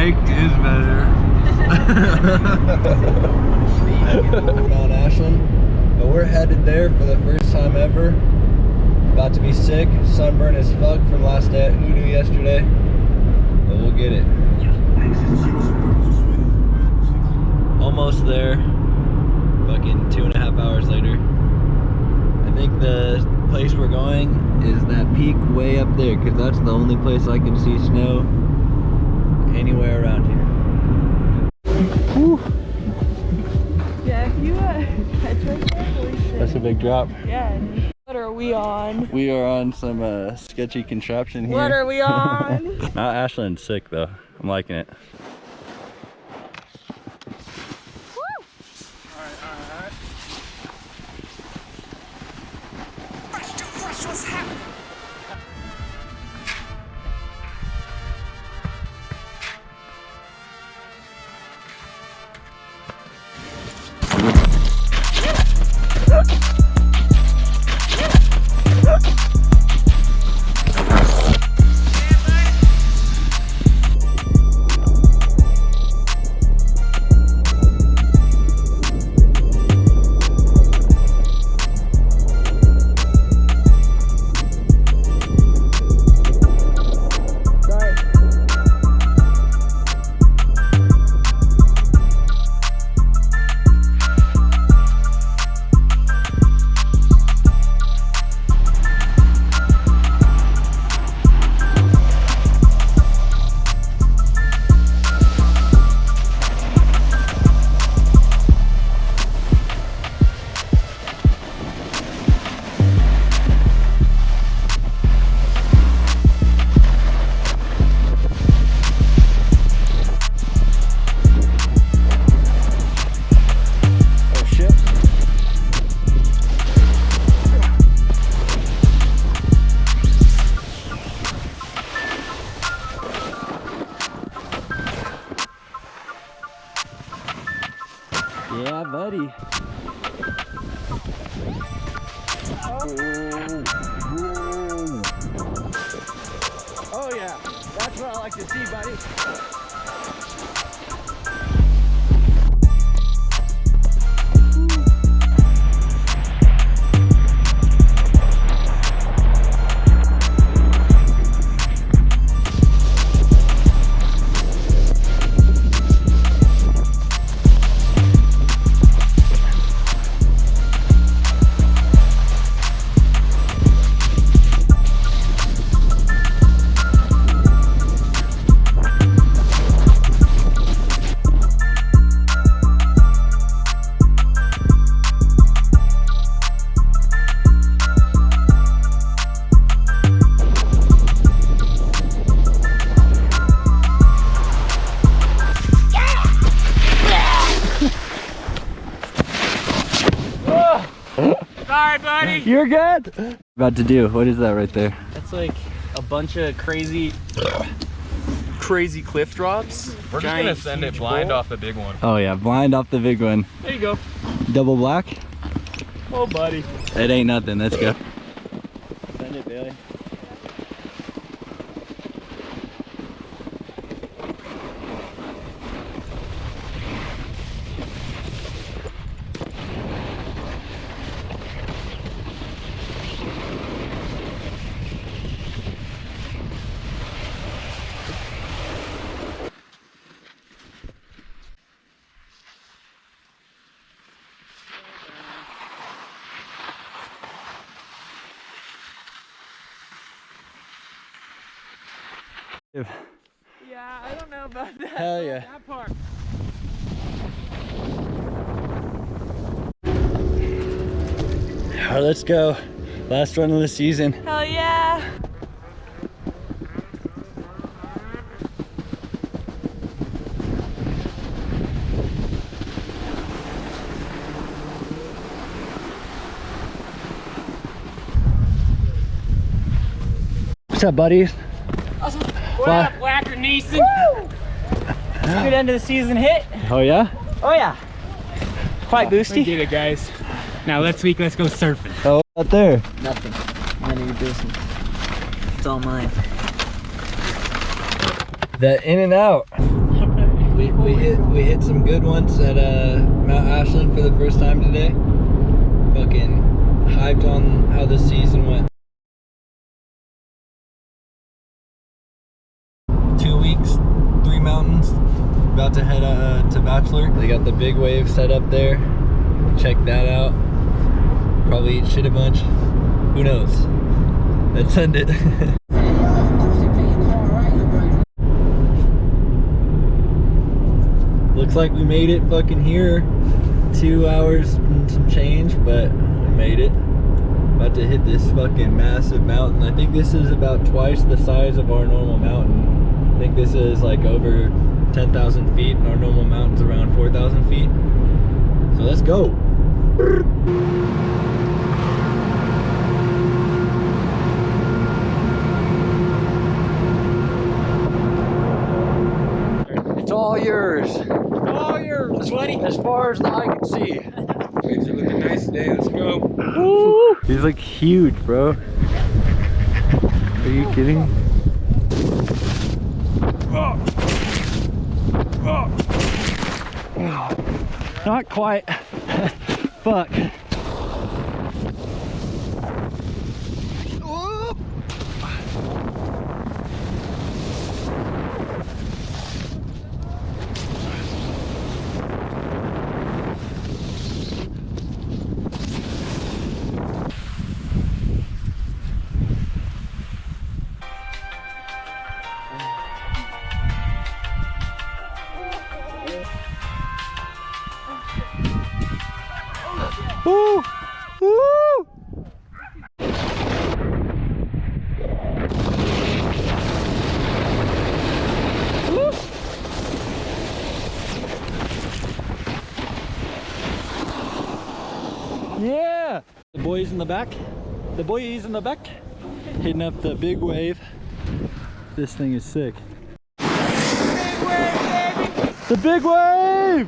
fake is better. Mt.ashland, but we're headed there for the first time ever. About to be sick, sunburned as fuck from last day at Hoodoo yesterday, but we'll get it. Almost there. Fucking 2.5 hours later. I think the place we're going is that peak way up there, because that's the only place I can see snow anywhere around here. Woo. Yeah, if you catch right there, holy shit. That's a big drop. Yeah. What are we on? We are on some sketchy contraption here. What are we on? Mt.ashland's sick though. I'm liking it. Alright. Fresh, what's happening? Yeah, buddy. Oh yeah, that's what I like to see, buddy. Sorry, buddy. You're good. About to do. What is that right there? That's like a bunch of crazy cliff drops. We're just gonna send it blind off the big one. Oh yeah, blind off the big one. There you go. Double black. Oh, buddy. It ain't nothing. Let's go. Send it, Bailey. Yeah, I don't know about that. Hell yeah. That part. All right, let's go. Last run of the season. Hell yeah. What's up, buddies? What up, Whacker Neeson? Good end of the season hit. Oh yeah? Oh yeah. Quite We boosty. did it, guys. Now let's go surfing. Oh, out there. Nothing. None of your business. It's all mine. The in and out. We hit some good ones at Mt.ashland for the first time today. Fucking hyped on how the season went. 2 weeks, 3 mountains. About to head to Bachelor. They got the big wave set up there. Check that out. Probably eat shit a bunch. Who knows? Let's send it. Looks like we made it fucking here. 2 hours and some change, but we made it. About to hit this fucking massive mountain. I think this is about twice the size of our normal mountain. I think this is like over 10,000 feet and our normal mountain's around 4,000 feet. So let's go. It's all yours. Oh, you're sweaty. As far as the eye can see. Things are looking nice today. Let's go. Woo! These look huge, bro. Are you kidding? Not quite. Fuck. Woo! Woo! Yeah! The boys in the back. The boys in the back. Hitting up the big wave. This thing is sick. Big wave, baby! The big wave! Big wave!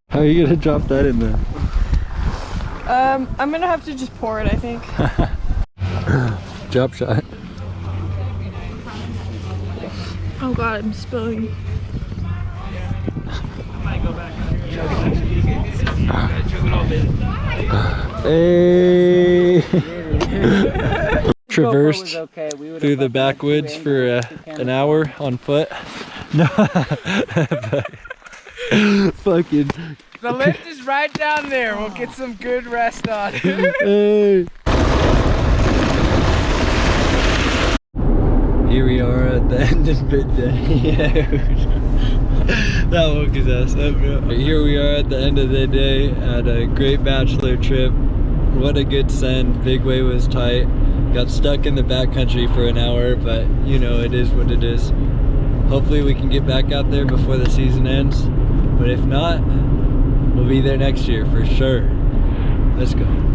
How are you gonna drop that in there? I'm gonna have to just pour it, I think. Drop shot. Oh god, I'm spilling. Hey! traversed was okay. We would've through the fucking had two backwoods for angles, two an cameras. hour on foot. No, fucking. The lift is right down there. We'll get some good rest on. Hey. Here we are at the end of midday. That woke his ass up. Here we are at the end of the day at a great bachelor trip. What a good send. Big wave was tight. Got stuck in the backcountry for an hour, but you know, it is what it is. Hopefully we can get back out there before the season ends. But if not, we'll be there next year for sure. Let's go.